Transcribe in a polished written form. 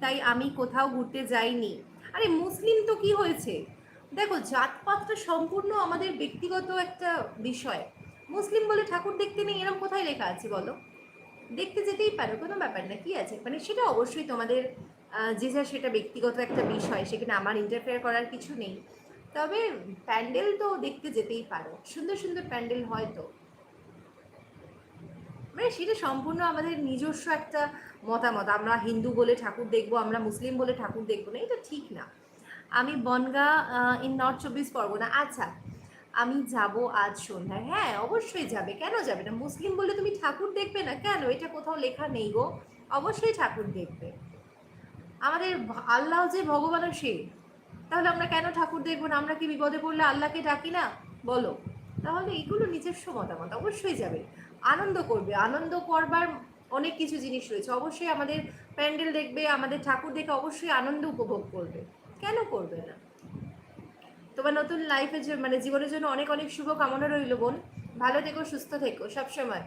তাই আমি কোথাও ঘুরতে যাইনি। আরে মুসলিম তো কি হয়েছে? দেখো, জাতপাতটা সম্পূর্ণ আমাদের ব্যক্তিগত একটা বিষয়। মুসলিম বলে ঠাকুর দেখতে নেই এরকম কোথায় লেখা আছে বলো? দেখতে যেতেই পারো, কোনো ব্যাপার না, কি আছে? মানে সেটা অবশ্যই তোমাদের যে যা সেটা ব্যক্তিগত একটা বিষয়, সেখানে আমার ইন্টারফেয়ার করার কিছু নেই। তবে প্যান্ডেল তো দেখতে যেতেই পারো, সুন্দর সুন্দর প্যান্ডেল হয় তো। মানে সেটা সম্পূর্ণ আমাদের নিজস্ব একটা মতামত। আমরা হিন্দু বলে ঠাকুর দেখবো, আমরা মুসলিম বলে ঠাকুর দেখবো না, এটা ঠিক না। আমি বনগাঁ ইন নর্থ 24 পরগনা। আচ্ছা, আমি যাব আজ সন্ধ্যায়। হ্যাঁ, অবশ্যই যাবে, কেন যাবে না? মুসলিম বলে তুমি ঠাকুর দেখবে না কেন? এটা কোথাও লেখা নেই গো। অবশ্যই ঠাকুর দেখবে। আমাদের আল্লাহ যে ভগবানও সে, তাহলে আমরা কেন ঠাকুর দেখবো না? আমরা কি বিপদে পড়লে আল্লাহকে ডাকি না? বলো। তাহলে এগুলো নিজস্ব মতামত, অবশ্যই যাবে, আনন্দ করবে। আনন্দ করবার অনেক কিছু জিনিস রয়েছে, অবশ্যই আমাদের প্যান্ডেল দেখবে, আমাদের ঠাকুর দেখে অবশ্যই আনন্দ উপভোগ করবে। কেন করবে না? তোমার নতুন লাইফের মানে জীবনের জন্য অনেক অনেক শুভ কামনা রইল বোন। ভালো থেকো, সুস্থ থেকো সবসময়।